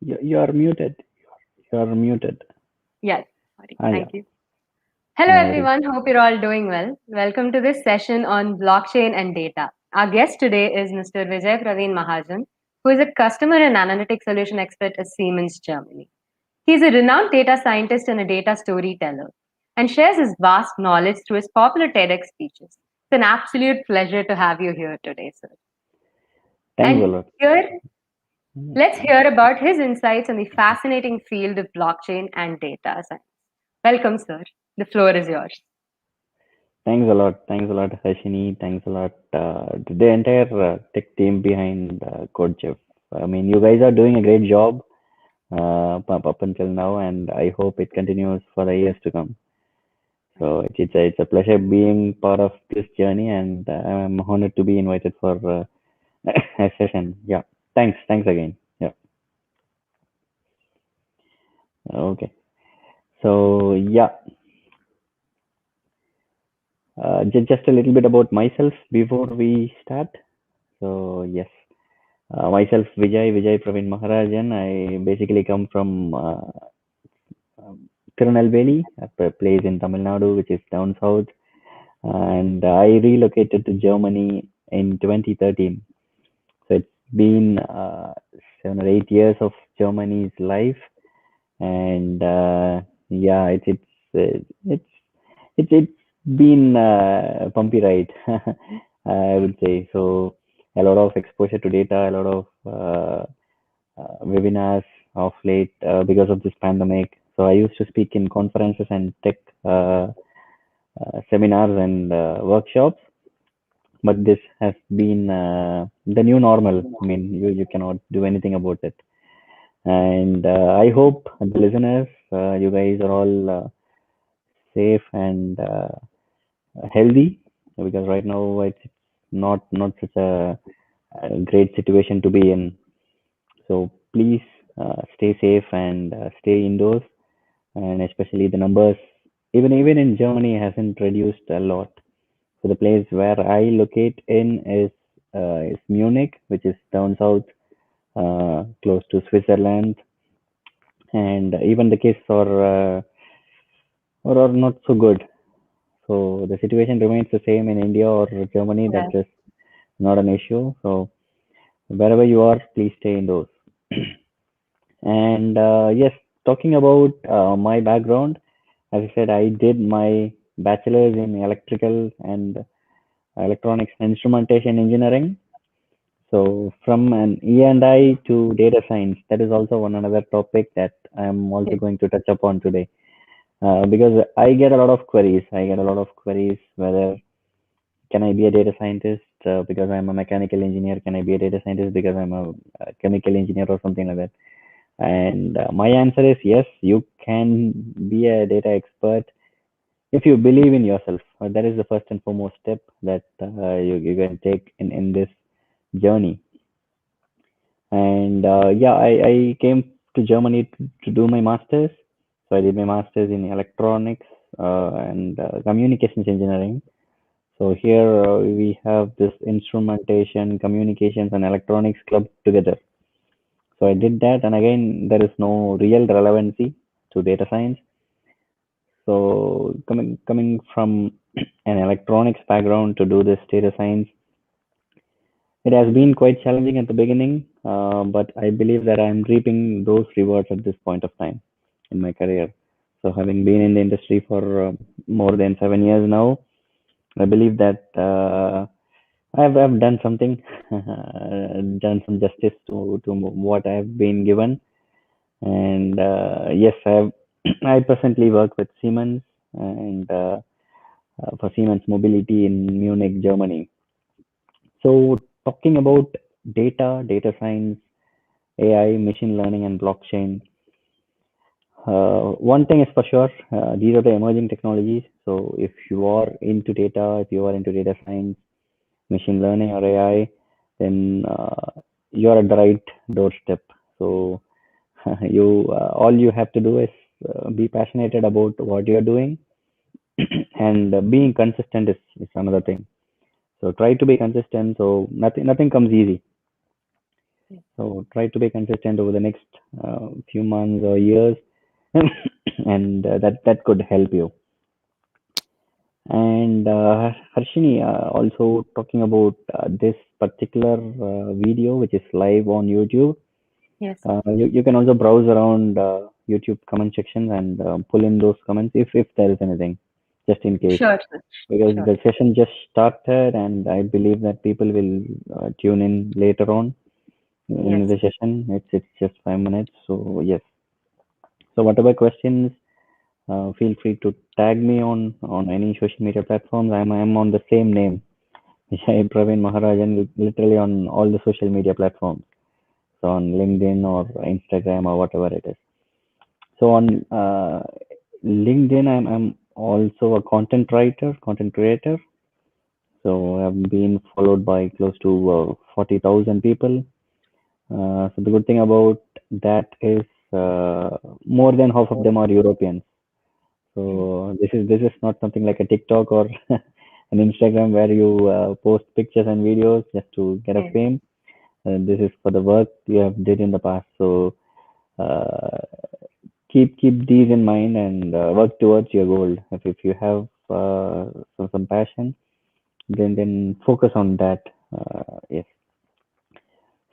You're muted. You're muted. Yes, sorry. Ah, yeah. Thank you. Hello, No worries. everyone. Hope you're all doing well. Welcome to this session on blockchain and data. Our guest today is Mr. Vijay Praveen Mahajan, who is a customer and analytics solution expert at Siemens, Germany. He's a renowned data scientist and a data storyteller and shares his vast knowledge through his popular TEDx speeches. It's an absolute pleasure to have you here today, sir. Thanks a And lot. here, Mm. let's hear about his insights on the fascinating field of blockchain and data science. Welcome, sir. The floor is yours. Thanks a lot. Thanks a lot, Hashini. Thanks a lot to the entire tech team behind CodeChef. I mean, you guys are doing a great job up until now, and I hope it continues for the years to come. So it's a pleasure being part of this journey, and I'm honored to be invited for a session. Yeah. Thanks again. Yeah. Okay. So yeah, just a little bit about myself before we start. So yes, myself Vijay Praveen Maharajan. I basically come from Tirunelveli, a place in Tamil Nadu, which is down south, and I relocated to Germany in 2013. So it's been 7 or 8 years of Germany's life, and yeah, it's been bumpy ride, I would say. So a lot of exposure to data, a lot of webinars of late because of this pandemic. So I used to speak in conferences and tech seminars and workshops, but this has been the new normal. I mean, you cannot do anything about it. And I hope the listeners, you guys are all safe and healthy, because right now it's not such a great situation to be in. So please stay safe and stay indoors, and especially the numbers, even in Germany, hasn't reduced a lot. So the place where I locate in is Munich, which is down south, close to Switzerland, and even the cases are not so good. So the situation remains the same in India or Germany. Yes. That is not an issue. So wherever you are, please stay indoors. And yes, talking about my background, as I said, I did my bachelor's in electrical and electronics and instrumentation engineering. So from an E&I to data science, that is also one another topic that I'm also Yes. going to touch upon today. Because I get a lot of queries. I get a lot of queries whether can I be a data scientist because I'm a mechanical engineer? Can I be a data scientist because I'm a chemical engineer or something like that? And my answer is yes, you can be a data expert if you believe in yourself. That is the first and foremost step that you can take in this journey. And yeah, I came to Germany to do my master's. So I did my master's in electronics and communications engineering. So here we have this instrumentation, communications, and electronics club together. So I did that, and again, there is no real relevancy to data science. So coming from an electronics background to do this data science, it has been quite challenging at the beginning, but I believe that I'm reaping those rewards at this point of time in my career. So having been in the industry for more than 7 years now, I believe that I've done something, done some justice to what I've been given, and yes, I presently work with Siemens and for Siemens Mobility in Munich, Germany. So talking about data science, AI, machine learning, and blockchain. One thing is for sure, these are the emerging technologies. So if you are into data, if you are into data science, machine learning, or AI, then you're at the right doorstep. So you all you have to do is be passionate about what you're doing, and being consistent is another thing. So try to be consistent. So nothing comes easy. So try to be consistent over the next few months or years, and that could help you. And Harshini, also talking about this particular video, which is live on YouTube. Yes. You can also browse around YouTube comment section and pull in those comments if there is anything, just in case. Sure, sir. Because Sure. the session just started, and I believe that people will tune in later on in Yes. the session. It's just 5 minutes, so yes. So whatever questions, feel free to tag me on any social media platforms. I'm on the same name, Vijay Praveen Maharajan, literally on all the social media platforms. So on LinkedIn or Instagram or whatever it is. So on LinkedIn, I'm also a content writer, content creator. So I've been followed by close to 40,000 people. So the good thing about that is more than half of them are Europeans. Mm. So this is not something like a TikTok or an Instagram where you post pictures and videos just to get a Yes. fame. This is for the work you have did in the past. So uh, keep these in mind and work towards your goal. If you have some passion, then focus on that. Yes.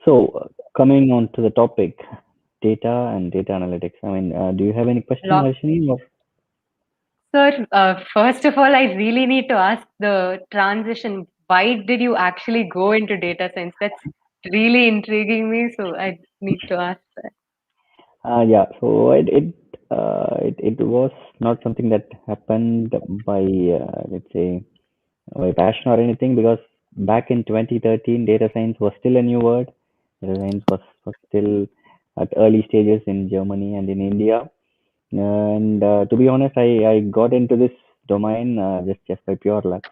So coming on to the topic, data and data analytics. I mean, do you have any question, Block. Harshini? Or Sir, first of all, I really need to ask the transition. Why did you actually go into data science? That's really intriguing me, so I need to ask that. yeah, so it was not something that happened by let's say by passion or anything, because back in 2013 data science was still a new word. Data science was still at early stages in Germany and in India. And to be honest, I got into this domain just by pure luck.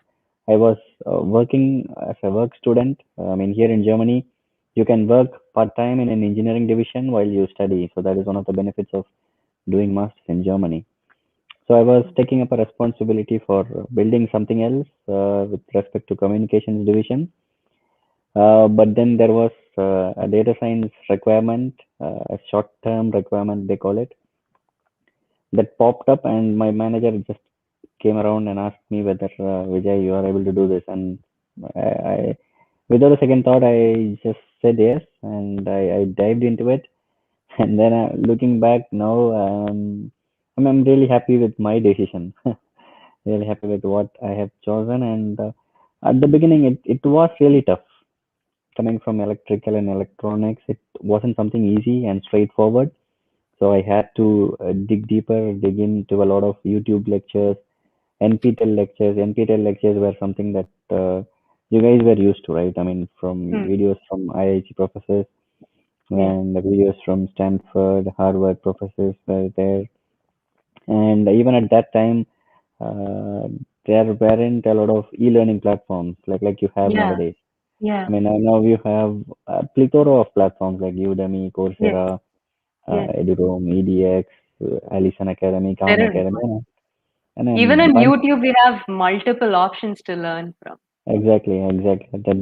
I was working as a work student. I mean, here in Germany, you can work part time in an engineering division while you study. So that is one of the benefits of doing masters in Germany. So I was taking up a responsibility for building something else with respect to communications division. But then there was a data science requirement, a short-term requirement they call it, that popped up, and my manager just came around and asked me whether Vijay, you are able to do this, and I without a second thought, I just said yes, and I dived into it. And then looking back now, I'm really happy with my decision. Really happy with what I have chosen, and at the beginning, it was really tough. Coming from electrical and electronics, it wasn't something easy and straightforward. So I had to dig deeper, dig into a lot of YouTube lectures, NPTEL lectures. NPTEL lectures were something that you guys were used to, right? I mean, from Hmm. videos from IIT professors Yes. and the videos from Stanford, Harvard professors were there. And even at that time, uh, there weren't a lot of e-learning platforms like you have Yeah. nowadays. I Yeah. mean, now you have a plethora of platforms like Udemy, Yes. Coursera, Yes. Edurome, EDX, Allison Academy, Khan There is Academy, one. and Even then in bunch. YouTube, we have multiple options to learn from. Exactly. At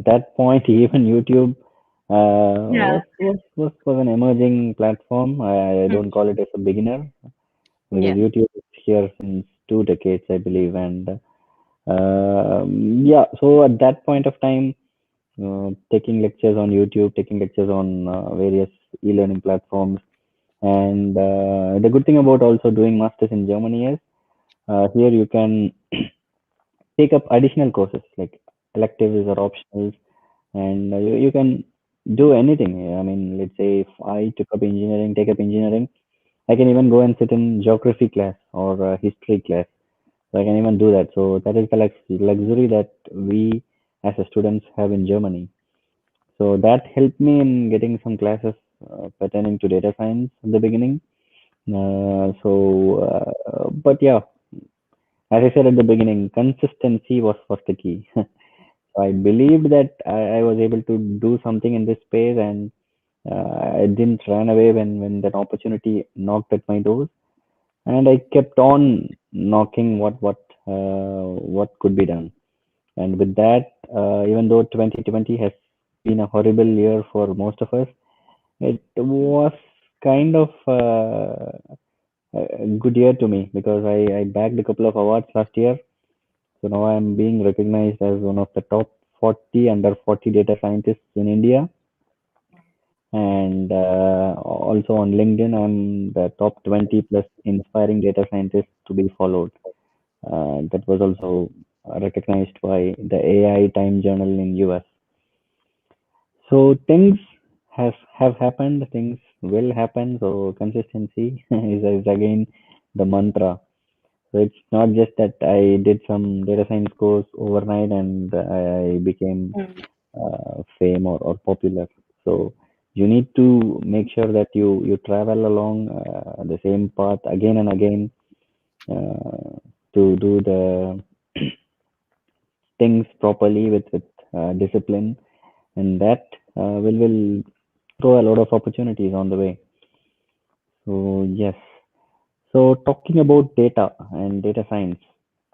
that point, even YouTube Yeah. was an emerging platform. I Hmm. don't call it as a beginner because Yeah. YouTube is here since 2 decades, I believe. And yeah, so at that point of time, taking lectures on YouTube, taking lectures on various e-learning platforms. And the good thing about also doing masters in Germany is here you can take up additional courses like electives or optionals, and you can do anything. I mean, let's say if I take up engineering, I can even go and sit in geography class or history class. So I can even do that. So that is the luxury that we as a students have in Germany. So that helped me in getting some classes pertaining to data science at the beginning. But yeah, as I said at the beginning, consistency was the key. I believed that I was able to do something in this space, and I didn't run away when that opportunity knocked at my doors, and I kept on knocking what could be done. And with that, even though 2020 has been a horrible year for most of us, It was kind of a good year to me because I bagged a couple of awards last year. So now I'm being recognized as one of the top 40 under 40 data scientists in India. And also on LinkedIn, I'm the top 20 plus inspiring data scientists to be followed. That was also recognized by the AI Time Journal in US. So things have happened, things will happen. So consistency is again the mantra. So it's not just that I did some data science course overnight and I became Mm. fame or popular. So you need to make sure that you travel along the same path again and again to do the things properly with discipline, and that will throw a lot of opportunities on the way. So yes. So talking about data and data science.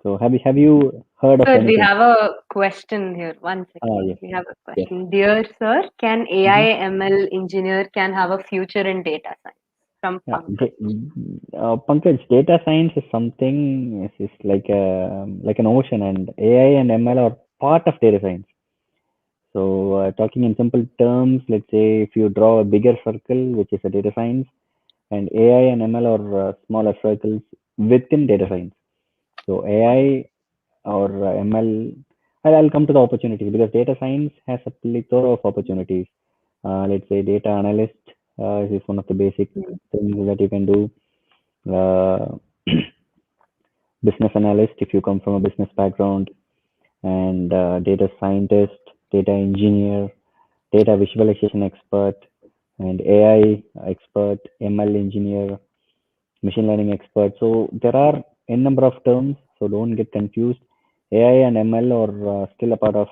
So have you heard of Sir, we anything? have a question here. One Ah, second. yes, We have a yes. question. Dear sir, can AI Mm-hmm. ML engineer can have a future in data science? From Yeah, Pankaj. Pankaj, data science is something is like an ocean, and AI and ML are part of data science. So, talking in simple terms, let's say if you draw a bigger circle, which is a data science, and AI and ML are smaller circles within data science. So, AI or ML, I'll come to the opportunities because data science has a plethora of opportunities. Let's say data analyst is one of the basic Mm. things that you can do. Uh, business analyst if you come from a business background, and data scientist, data engineer, data visualization expert, and AI expert, ML engineer, machine learning expert. So there are n number of terms, so don't get confused. AI and ML are still a part of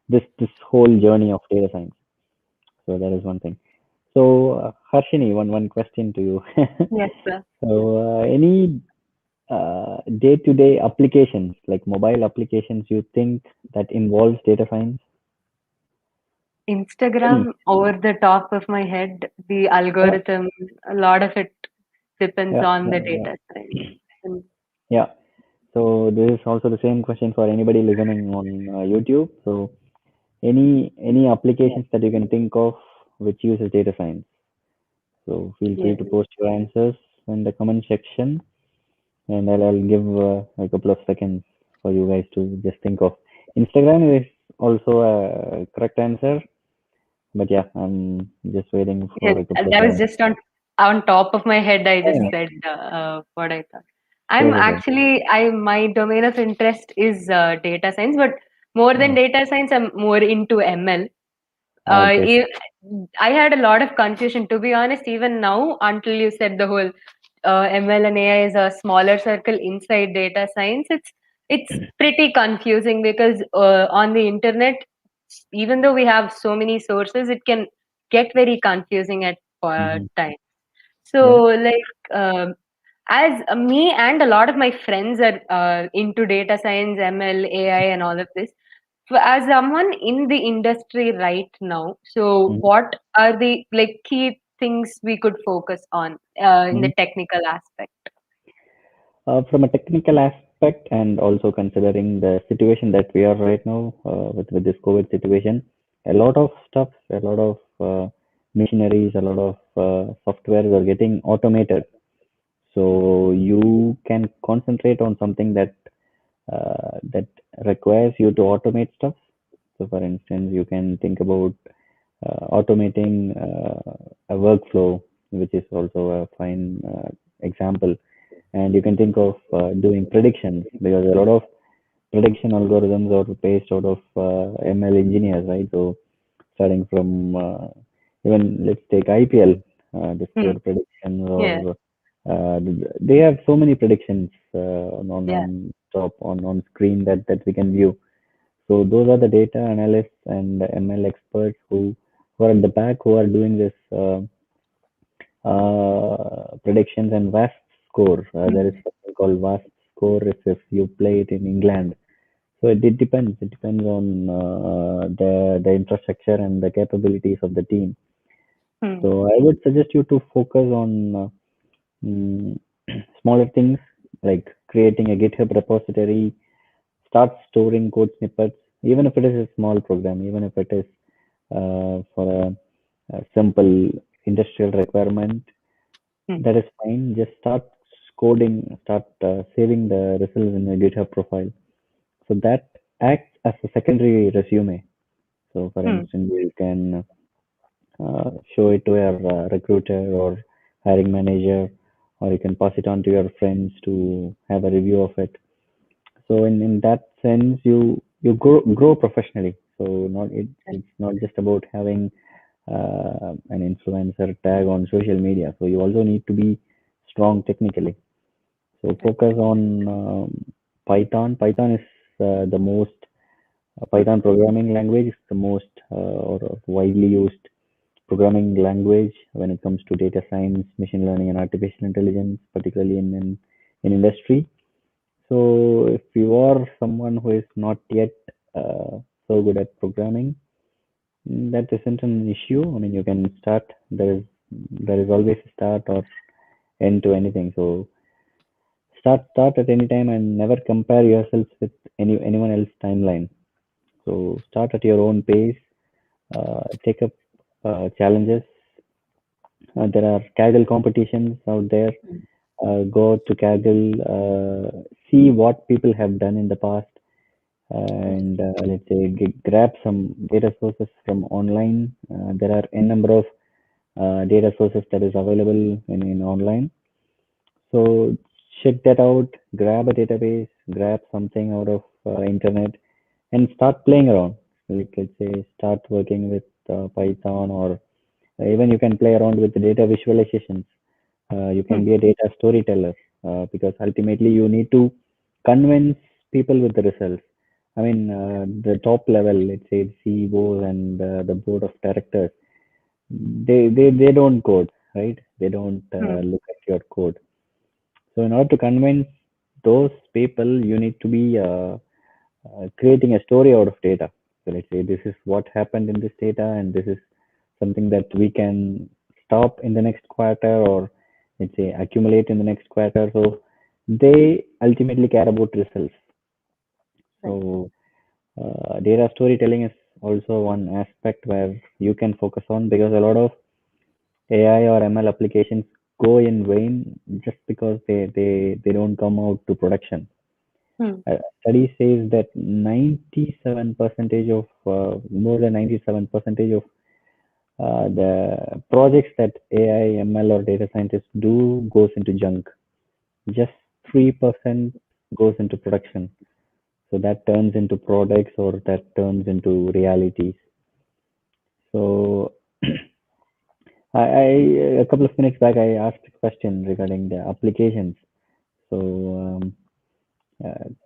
this whole journey of data science. So that is one thing. So Harshini, one question to you. Yes, sir. So any day-to-day applications, like mobile applications, you think that involves data science? Any? Instagram, over the top of my head, the Yeah, algorithm, a lot of it depends yeah, on yeah, the yeah. data science. And Yeah. So this is also the same question for anybody listening on YouTube. So any yeah, applications that you can think of which uses data science. So feel free yeah. to post your answers in the comment section, and I'll give a couple of seconds for you guys to just think of. Instagram is also a correct answer, but yeah, I'm just waiting Yes, for a couple of that was minutes. just on top of my head. I just Yeah, said what I thought. sure, I'm sure, sure. actually I my domain of interest is data science, but more than Oh, data science, I'm more into ML. ah, great. I had a lot of confusion, to be honest, even now, until you said the whole ML and AI is a smaller circle inside data science. It's pretty confusing because on the internet, even though we have so many sources, it can get very confusing at Mm-hmm. times. Yeah. So, like, as me and a lot of my friends are into data science, ML, AI, and all of this. So as someone in the industry right now, so Mm-hmm. what are the like key things we could focus on in Mm-hmm. the technical aspect? From a technical aspect, and also considering the situation that we are right now with this COVID situation, a lot of stuff, a lot of machineries, a lot of softwares are getting automated. So you can concentrate on something that requires you to automate stuff. So, for instance, you can think about automating a workflow, which is also a fine example. And you can think of doing predictions because a lot of prediction algorithms are based out of ML engineers, right? So, starting from even let's take IPL, the Hmm. score predictions, Yeah, or they have so many predictions yeah. on top on screen that we can view. So those are the data analysts and the ML experts who are at the back who are doing this predictions and VAST score. There is Hmm. something called VAST score if you play it in England. So it depends. It depends on the infrastructure and the capabilities of the team. Hmm. So I would suggest you to focus on mm, smaller things like creating a GitHub repository, start storing code snippets, even if it is a small program, even if it is for a simple industrial requirement, Hmm. that is fine. Just start coding, start saving the results in your GitHub profile. So that acts as a secondary resume. So, for Hmm. instance, you can show it to your recruiter or hiring manager, or you can pass it on to your friends to have a review of it. So, in that sense, you grow professionally. So, it's not just about having an influencer tag on social media. So, you also need to be strong technically. So, focus on Python. Python is the most Python programming language is the most or widely used programming language when it comes to data science, machine learning, and artificial intelligence, particularly in industry. So if you are someone who is not yet uh, so good at programming, that isn't an issue. I mean, you can start. There is always a start or end to anything. So start at any time and never compare yourself with anyone else's timeline. So start at your own pace. Take up challenges. There are Kaggle competitions out there. Go to Kaggle, see what people have done in the past, and let's say grab some data sources from online. There are n number of data sources that is available in online. So check that out. Grab a database, grab something out of internet, and start playing around. Like let's say, start working with Python, or even you can play around with the data visualizations. You Hmm. can be a data storyteller because ultimately you need to convince people with the results. I mean, the top level, let's say CEOs and the board of directors, they don't code, right? They don't Hmm. look at your code. So in order to convince those people, you need to be creating a story out of data. So let's say this is what happened in this data, and this is something that we can stop in the next quarter, or let's say accumulate in the next quarter. So they ultimately care about results. Right. So data storytelling is also one aspect where you can focus on because a lot of AI or ML applications go in vain just because they don't come out to production. Hmm. A study says that 97 percentage of more than 97 percentage of the projects that AI, ML, or data scientists do goes into junk. Just 3% goes into production. So that turns into products or that turns into realities. So I a couple of minutes back I asked a question regarding the applications. So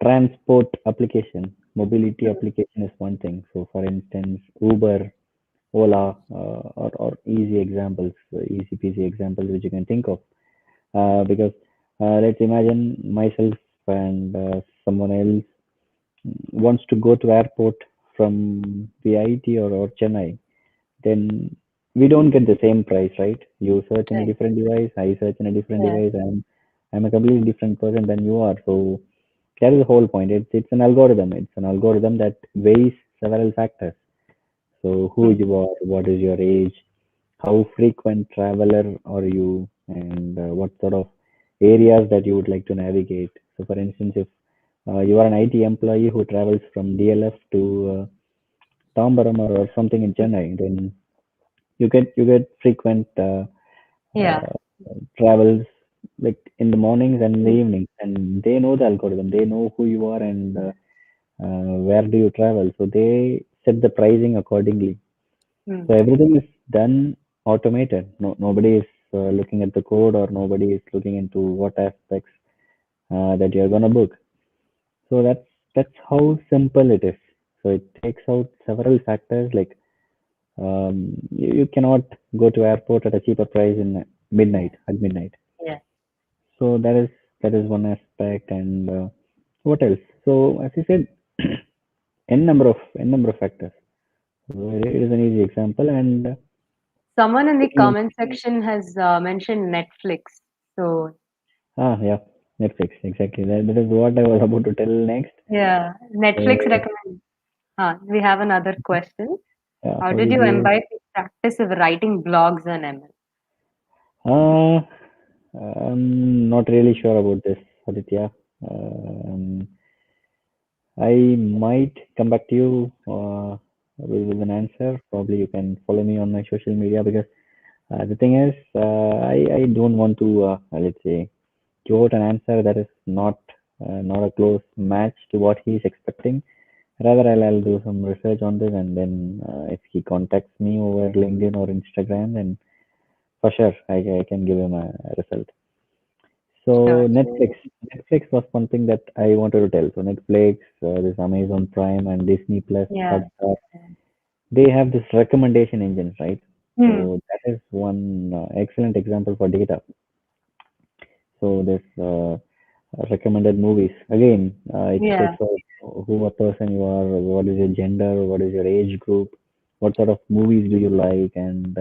transport application, mobility application is one thing. So for instance, Uber, Ola, or easy examples, easy peasy examples which you can think of. Because let's imagine myself and someone else wants to go to airport from VIT or Chennai, then we don't get the same price, right? You search in a Right. different device, I search in a different Yeah. device, and I'm a completely different person than you are. So that is the whole point. It's an algorithm. It's an algorithm that weighs several factors. So who Hmm. you are, what is your age, how frequent traveler are you, and what sort of areas that you would like to navigate. So for instance, if you are an IT employee who travels from DLF to Tambaram or something in Hmm. Chennai, then you get frequent Yeah. uh, travels like in the mornings and in the Hmm. evenings, and they know the algorithm. They know who you are and where do you travel. So they set the pricing accordingly. Hmm. So everything is done automated. Nobody is looking at the code, or nobody is looking into what aspects that you're gonna book. So that's how simple it is. So it takes out several factors like you cannot go to airport at a cheaper price in midnight at midnight. Yeah. So that is one aspect, and what else? So as I said, n number of factors. So it is an easy example, and Someone in the Speaking comment section has mentioned Netflix. So, yeah, Netflix, exactly. That is what I was about to tell next. yeah, Netflix So, recommend. We have another question. yeah, How how did did you you? imbibe the practice of writing blogs on ML? Uh, I'm not really sure about this, Aditya. Um, I might come back to you with an answer. Probably you can follow me on my social media because the thing is, I don't want to, let's say, give out an answer that is not a close match to what he's expecting. Rather, I'll do some research on this, and then if he contacts me over LinkedIn or Instagram, then for sure I can give him a result. Sure. So Netflix was something that I wanted to tell. So Netflix, this Amazon Prime and Disney Plus, Yeah. Hotstar, they have this recommendation engines, right? Hmm. So that is one excellent example for data. So this recommended movies again, it Yeah. checks out who a person you are, what is your gender, what is your age group, what sort of movies do you like, and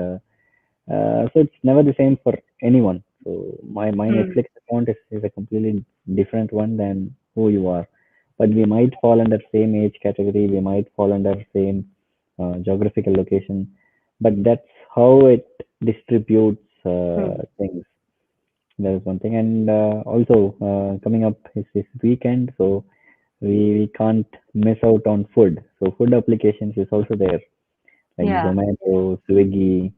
so it's never the same for anyone. So my Hmm. Netflix account is a completely different one than who you are. But we might fall under same age category, we might fall under same geographical location, but that's how it distributes Hmm. things. That is one thing. And also coming up is this weekend, so we can't miss out on food. So food applications is also there, like Yeah. Zomato, Swiggy.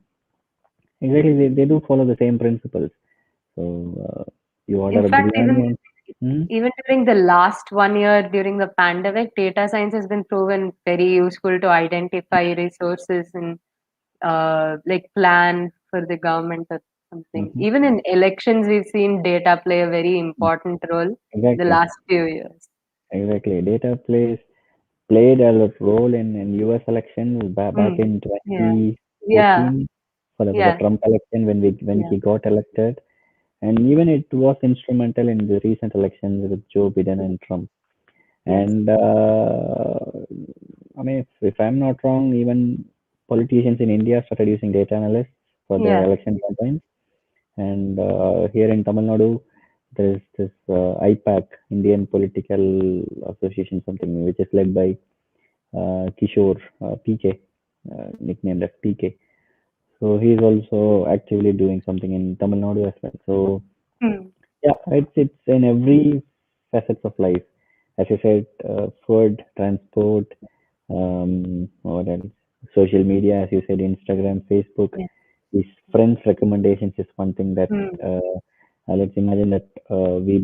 Exactly, they do follow the same principles. So you In order a fact, biryani and even during the last 1 year during the pandemic, data science has been proven very useful to identify resources and like plan for the government or something. mhm, Even in elections, we've seen data play a very important role the exactly, last few years. exactly. Data played a role in U.S. elections back Hmm. in Yeah. Yeah. 2014 for the Yeah. Trump election when Yeah. he got elected, and even it was instrumental in the recent elections with Joe Biden and Trump. Yes. And I mean, if I'm not wrong, even politicians in India started using data analysts for their Yeah. election campaigns. And here in Tamil Nadu, there is this IPAC, Indian Political Association, something which is led by Kishore PK, nicknamed as PK. So he's also actively doing something in Tamil Nadu as well. So Hmm. yeah, it's in every facets of life. As you said, food, transport, what else? Social media, as you said, Instagram, Facebook. Yeah. These friends recommendations is one thing that Hmm. let's imagine that we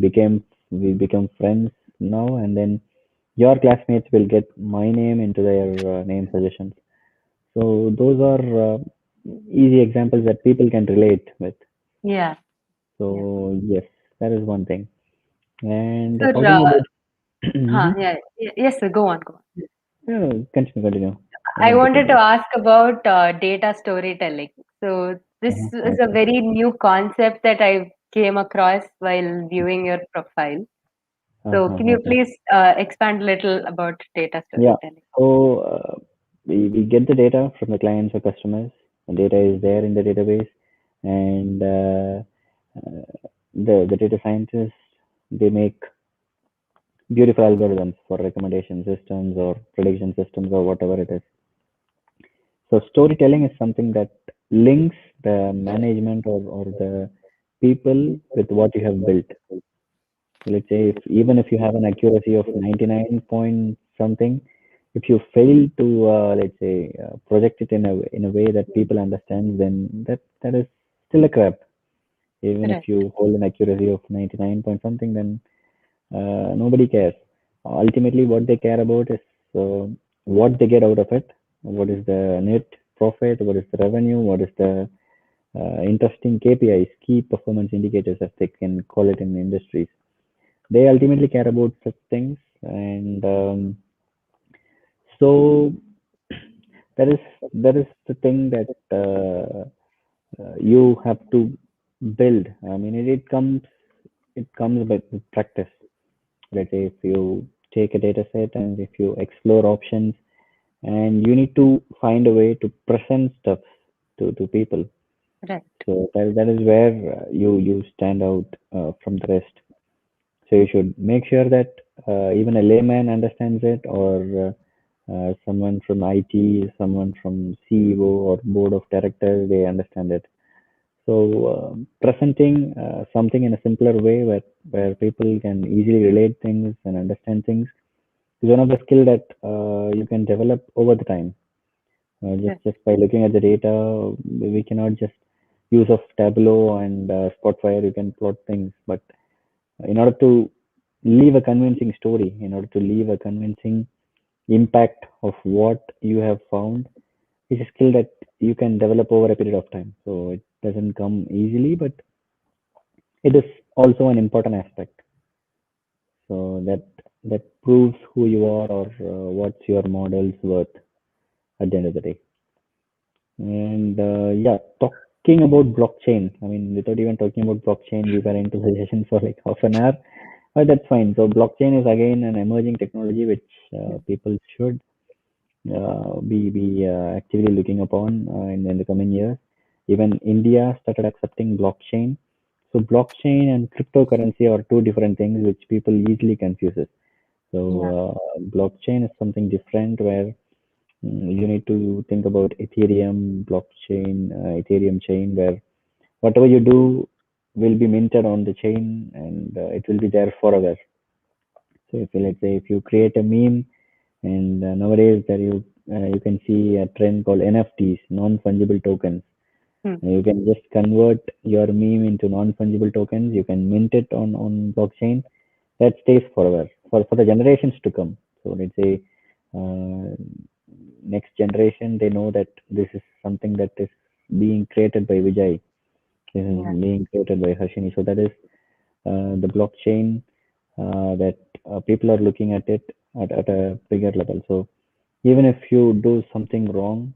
become friends now, and then your classmates will get my name into their name suggestions. So those are easy examples that people can relate with. Yeah. Yeah. So yes, that is one thing. And So, talking about, mhm. yeah. Yes, sir. Go on. Go on. Yeah, continue. I I want to wanted to continue. ask about data storytelling. So this is a Okay. very new concept that I came across while viewing your profile. So can you Okay. please expand a little about data Yeah. storytelling? So we get the data from the clients or customers. The data is there in the database, and the data scientists, they make beautiful algorithms for recommendation systems or prediction systems or whatever it is. So storytelling is something that links the management or the people with what you have built. Let's say if even if you have an accuracy of 99 point something, if you fail to let's say project it in a way that people understand, then that is still a crap. Even if Right. you hold an accuracy of 99 point something, then nobody cares. Ultimately, what they care about is what they get out of it. What is the net profit? What is the revenue? What is the interesting KPIs, key performance indicators, as they can call it in industries. They ultimately care about such things, and so that is that is the thing that you have to build. I mean, it comes with practice. Let's say if you take a data set and if you explore options, and you need to find a way to present stuff. to people. Right. So that is where you stand out from the rest. So you should make sure that even a layman understands it, or someone from IT, someone from CEO or board of directors, they understand it. So presenting something in a simpler way where people can easily relate things and understand things is one of the skill that you can develop over the time. Right. Just by looking at the data, we cannot just use of Tableau and Spotfire. You can plot things, but in order to leave a convincing story, in order to leave a convincing impact of what you have found, is a skill that you can develop over a period of time. So it doesn't come easily, but it is also an important aspect. So that proves who you are, or what's your model's worth at the end of the day. And yeah, talking about blockchain. I mean, without even talking about blockchain, we were into the session for like half an hour. But that's fine. So blockchain is again an emerging technology which people should be actively looking upon in the coming years. Even India started accepting blockchain. So blockchain and cryptocurrency are two different things which people easily confuses. So Yeah. blockchain is something different where you need to think about Ethereum blockchain, Ethereum chain, where whatever you do will be minted on the chain, and it will be there forever. So if let's say if you create a meme, and nowadays there you can see a trend called NFTs, non-fungible tokens. Hmm. You can just convert your meme into non-fungible tokens. You can mint it on blockchain. That stays forever for the generations to come. So let's say uh, next generation, they know that this is something that is being created by Vijay. This is Yeah. being created by Harshini. So that is the blockchain that people are looking at it at a bigger level. So even if you do something wrong,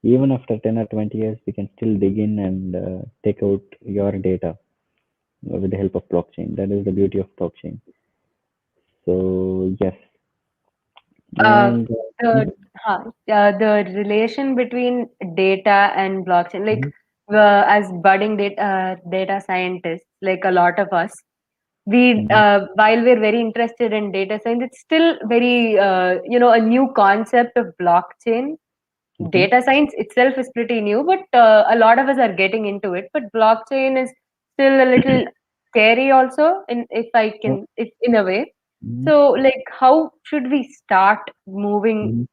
even after 10 or 20 years, we can still dig in and take out your data with the help of blockchain. That is the beauty of blockchain. So yes, Uh, and the mhm, the relation between data and blockchain, like mhm, as budding data scientists, like a lot of us, we mhm, while we're very interested in data science, it's still very a new concept of blockchain. mhm, Data science itself is pretty new, but a lot of us are getting into it. But blockchain is still a little scary, also, in if I yeah, can, if in a way. mhm, So, like, how should we start moving mhm,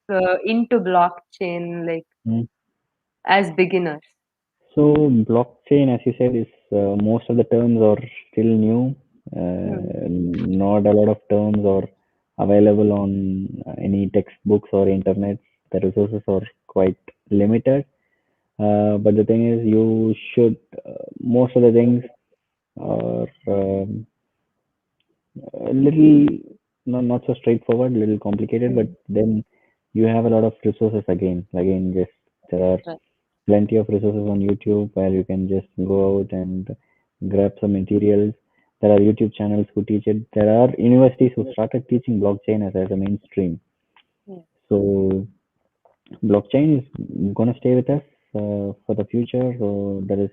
into blockchain, like mhm. as beginners? So blockchain, as you said, is most of the terms are still new. Hmm. Not a lot of terms are available on any textbooks or internet. The resources are quite limited. But the thing is, you should most of the things are a little not so straightforward, a little complicated. But Hmm. then you have a lot of resources again. Again, just there are Right. plenty of resources on YouTube where you can just go out and grab some materials. There are YouTube channels who teach it. There are universities who started teaching blockchain as a mainstream. Yeah. So blockchain is gonna stay with us for the future. So there is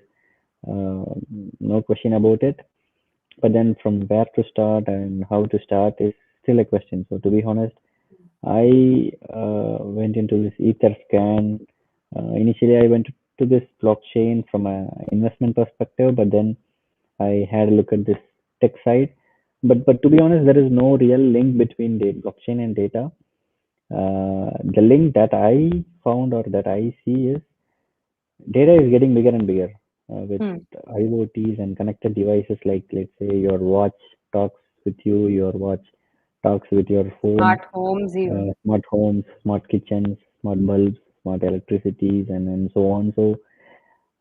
uh, no question about it. But then from where to start and how to start is still a question. So to be honest, I went into this Etherscan. Initially, I went to this blockchain from a investment perspective, but then I had a look at this tech side. But to be honest, there is no real link between the blockchain and data. The link that I found or that I see is data is getting bigger and bigger with Hmm. IoTs and connected devices like, let's say, your watch talks with you, your watch talks with your phone, Smart homes, even. smart homes, smart kitchens, smart bulbs, smart electricities, and so on. So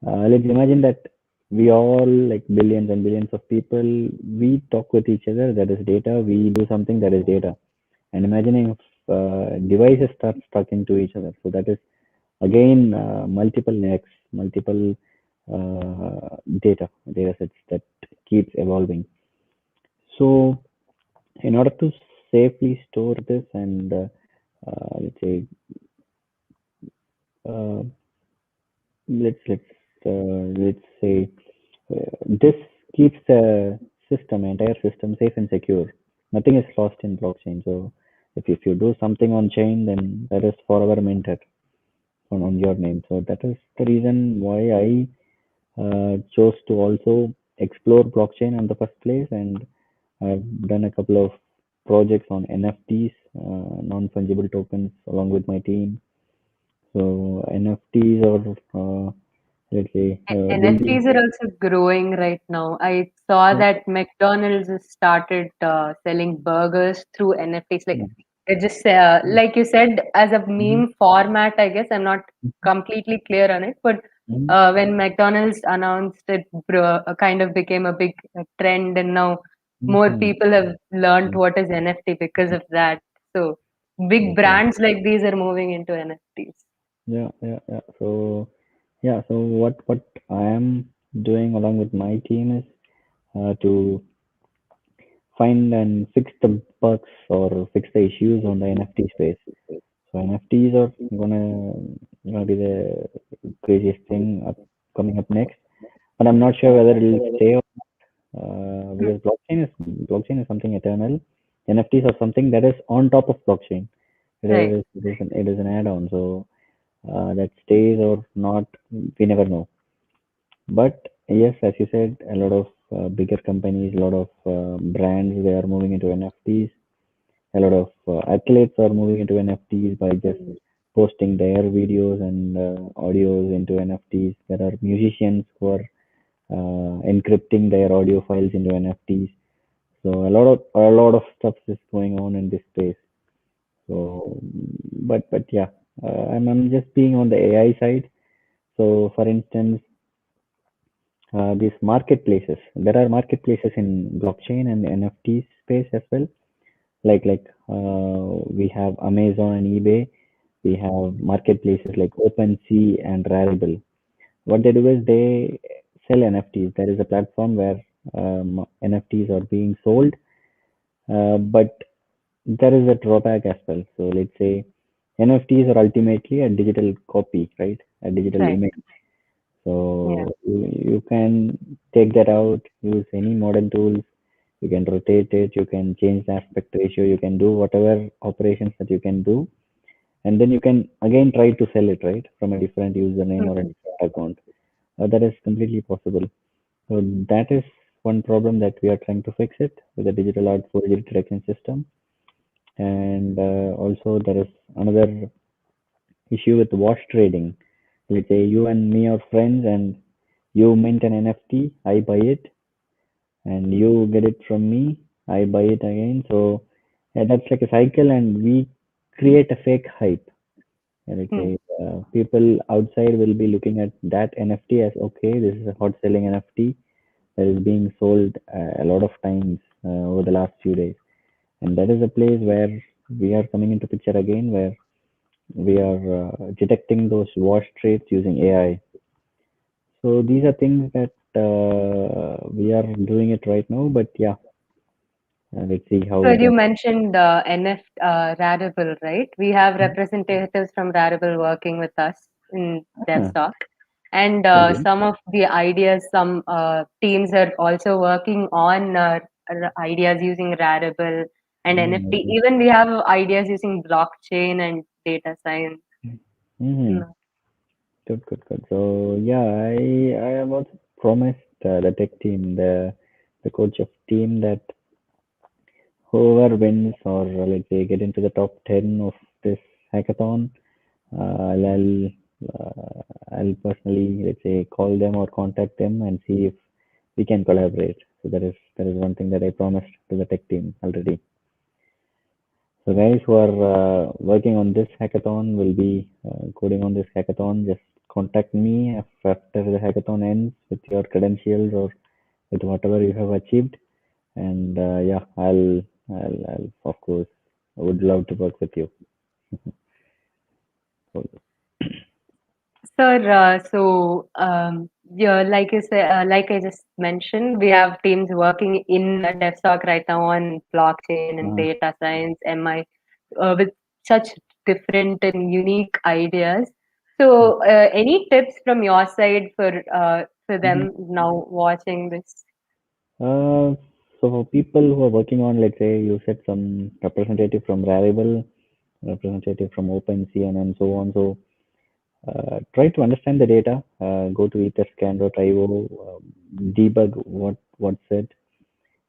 let's imagine that we all, like billions and billions of people, we talk with each other. That is data. We do something, that is data. And imagining if devices start talking to each other. So that is again multiple necks, multiple data sets that keeps evolving. So in order to safely store this and let's say uh, let's say this keeps the entire system safe and secure. Nothing is lost in blockchain. So if you do something on chain, then that is forever minted on your name. So that is the reason why I chose to also explore blockchain in the first place, and I've done a couple of projects on NFTs, non-fungible tokens, along with my team. So NFTs are, let's say, will be. NFTs are also growing right now. I saw Yeah, that McDonald's has started selling burgers through NFTs. Like yeah, it just yeah. like you said, as a Mhm, meme format. I guess I'm not completely clear on it, but mhm, when McDonald's announced it, kind of became a big trend, and now more mhm. people have learned Yeah, what is NFT because of that. So big yes, yes. brands like these are moving into NFTs. Yeah, yeah, yeah. So yeah, so what I am doing along with my team is to find and fix the bugs or fix the issues on the NFT space. So NFTs are gonna be the craziest thing coming up next, but I'm not sure whether it'll stay because blockchain is something eternal. NFTs are something that is on top of blockchain. Right. It is an add-on. So that stays or not, we never know. But yes, as you said, a lot of bigger companies, a lot of brands, they are moving into NFTs. A lot of athletes are moving into NFTs by just posting their videos and audios into NFTs. There are musicians who are encrypting their audio files into NFTs. So a lot of stuff is going on in this space. So, but yeah, I'm just being on the AI side. So, for instance, these marketplaces. There are marketplaces in blockchain and NFT space as well. We have Amazon and eBay. We have marketplaces like OpenSea and Rarible. What they do is they sell NFTs. There is a platform where NFTs are being sold, but there is a drawback as well. So let's say NFTs are ultimately a digital copy, right? A digital Right. image. Yeah. So you can take that out, use any modern tools. You can rotate it, you can change the aspect ratio, you can do whatever operations that you can do, and then you can again try to sell it, right, from a different username or a Mhm. different account. That is completely possible. So that is one problem that we are trying to fix it with the digital art forgery detection system. And also there is another issue with wash trading. Let's say you and me are friends and you mint an NFT, I buy it, and you get it from me, I buy it again. So yeah, that's like a cycle, and we create a fake hype. And let's Mm. say people outside will be looking at that NFT as okay, this is a hot selling NFT that is being sold a lot of times over the last few days. And that is a place where we are coming into picture again, where we are detecting those wash trades using AI. So these are things that we are doing it right now. But yeah, let's see how So it you goes. mentioned Rarible, right? We have representatives from Rarible working with us in Ah, DevStock. And okay. some of the ideas, some teams are also working on ideas using Rarible and NFT. Okay. Even we have ideas using blockchain and data science. Mm-hmm. Mm. Good, good, good. So yeah, I have also promised the tech team, the coach of team, that whoever wins or let's say get into the top 10 of this hackathon, I'll personally let's say call them or contact them and see if we can collaborate. So that is one thing that I promised to the tech team already. So guys who are working on this hackathon will be coding on this hackathon. Just contact me after the hackathon ends with your credentials or with whatever you have achieved. And yeah, I'll of course I would love to work with you. Cool. Sir, yeah, like you say, like I just mentioned, we have teams working in DevStock right now on blockchain and Uh, data science, MI, with such different and unique ideas. So, any tips from your side for them now watching this? Uh, so for people who are working on, let's say you said some representative from Rarible, representative from OpenCN and so on. So try to understand the data, go to etherscan.io, debug what's it,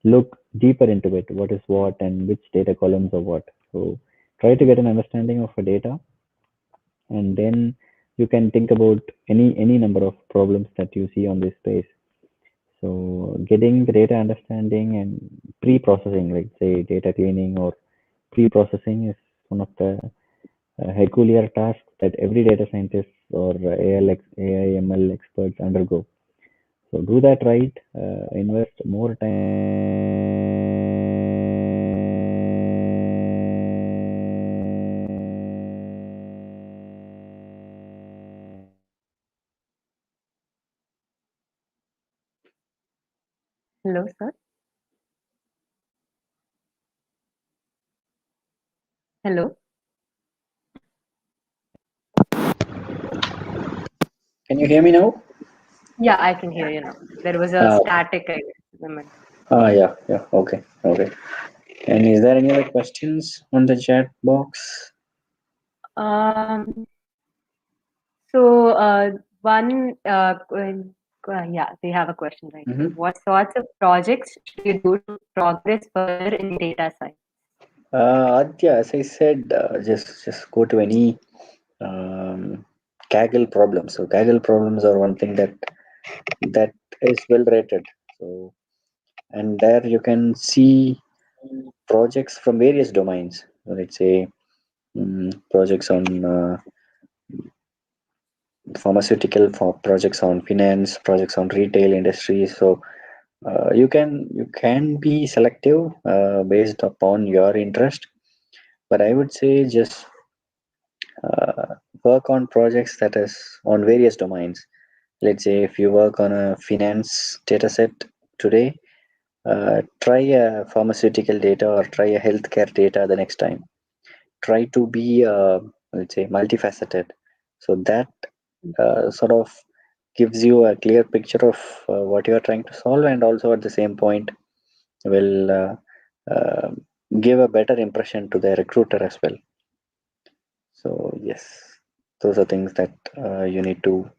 look deeper into it, what is what and which data columns are what. So try to get an understanding of a data, and then you can think about any number of problems that you see on this space. So getting the data understanding and pre-processing, like say data cleaning or pre-processing, is one of the peculiar tasks that every data scientist or AI ML experts undergo. So do that right, invest more time. Hello, sir. Hello. Can you hear me now? Yeah, I can hear you now. There was a static, I guess. Yeah. Okay. And is there any other questions on the chat box? Um, so one, yeah, we have a question right here. What sorts of projects should you do to progress further in data science? Adya, as I said, just go to any Kaggle problems. So Kaggle problems are one thing that is well rated. So and there you can see projects from various domains. So let's say projects on pharmaceutical, for projects on finance, projects on retail industry. So you can be selective based upon your interest, but I would say just work on projects that is on various domains. Let's say if you work on a finance data set today, try a pharmaceutical data or try a healthcare data the next time. Try to be let's say multifaceted, so that sort of gives you a clear picture of what you are trying to solve, and also at the same point will uh, give a better impression to the recruiter as well. So yes, those are things that you need to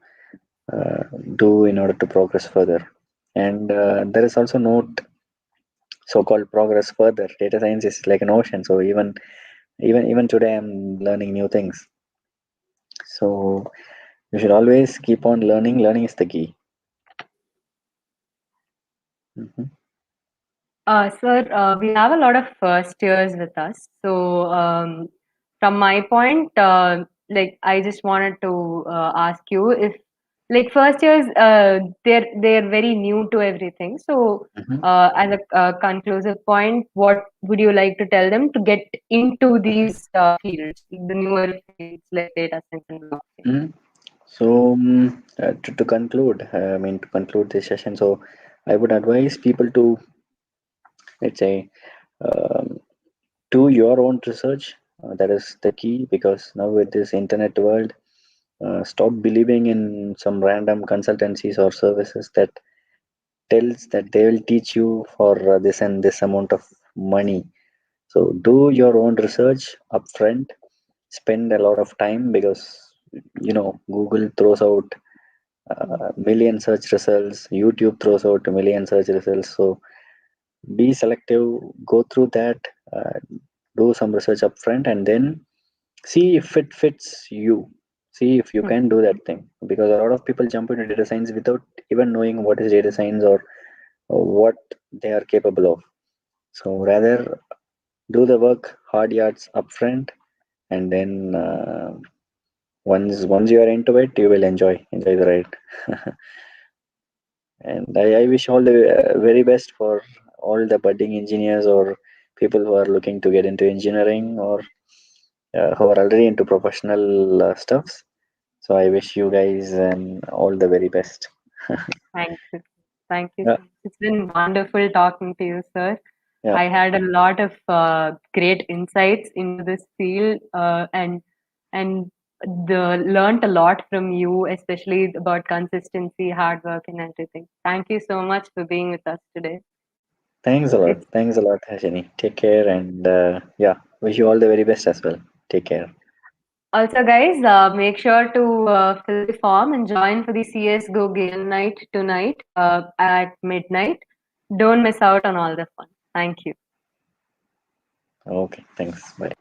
uh, do in order to progress further. And there is also note so-called progress further. Data science is like an ocean, so even today I'm learning new things. So you should always keep on learning. Learning is the key. Mhm. Sir, we have a lot of first years with us. So, from my point, like I just wanted to ask you if, like first years, they're very new to everything. So, Mhm. as a conclusive point, what would you like to tell them to get into these fields, the newer fields like data science and blockchain? Mhm. So to conclude, I mean to conclude this session, so I would advise people to, let's say, um, do your own research. That is the key, because now with this internet world, stop believing in some random consultancies or services that tells that they will teach you for this and this amount of money. So do your own research upfront. Spend a lot of time, because Google throws out million search results. YouTube throws out a million search results. So be selective. Go through that. Do some research upfront, and then see if it fits you. See if you can do that thing, because a lot of people jump into data science without even knowing what is data science, or what they are capable of. So rather do the work, hard yards upfront, and then once you are into it, you will enjoy the ride. And I wish all the very best for all the budding engineers or people who are looking to get into engineering, or who are already into professional stuffs. So I wish you guys all the very best. Thank you. Thank you Yeah, so much. It's been wonderful talking to you, sir. yeah. I had a lot of great insights into this field, and learned a lot from you, especially about consistency, hard work, and everything. Thank you so much for being with us today. Thanks a lot. It's Thanks a lot, Jenny. Take care, and yeah, wish you all the very best as well. Take care. also, guys, make sure to fill the form and join for the CS:GO game night tonight at midnight. Don't miss out on all the fun. Thank you. Okay, thanks. Bye.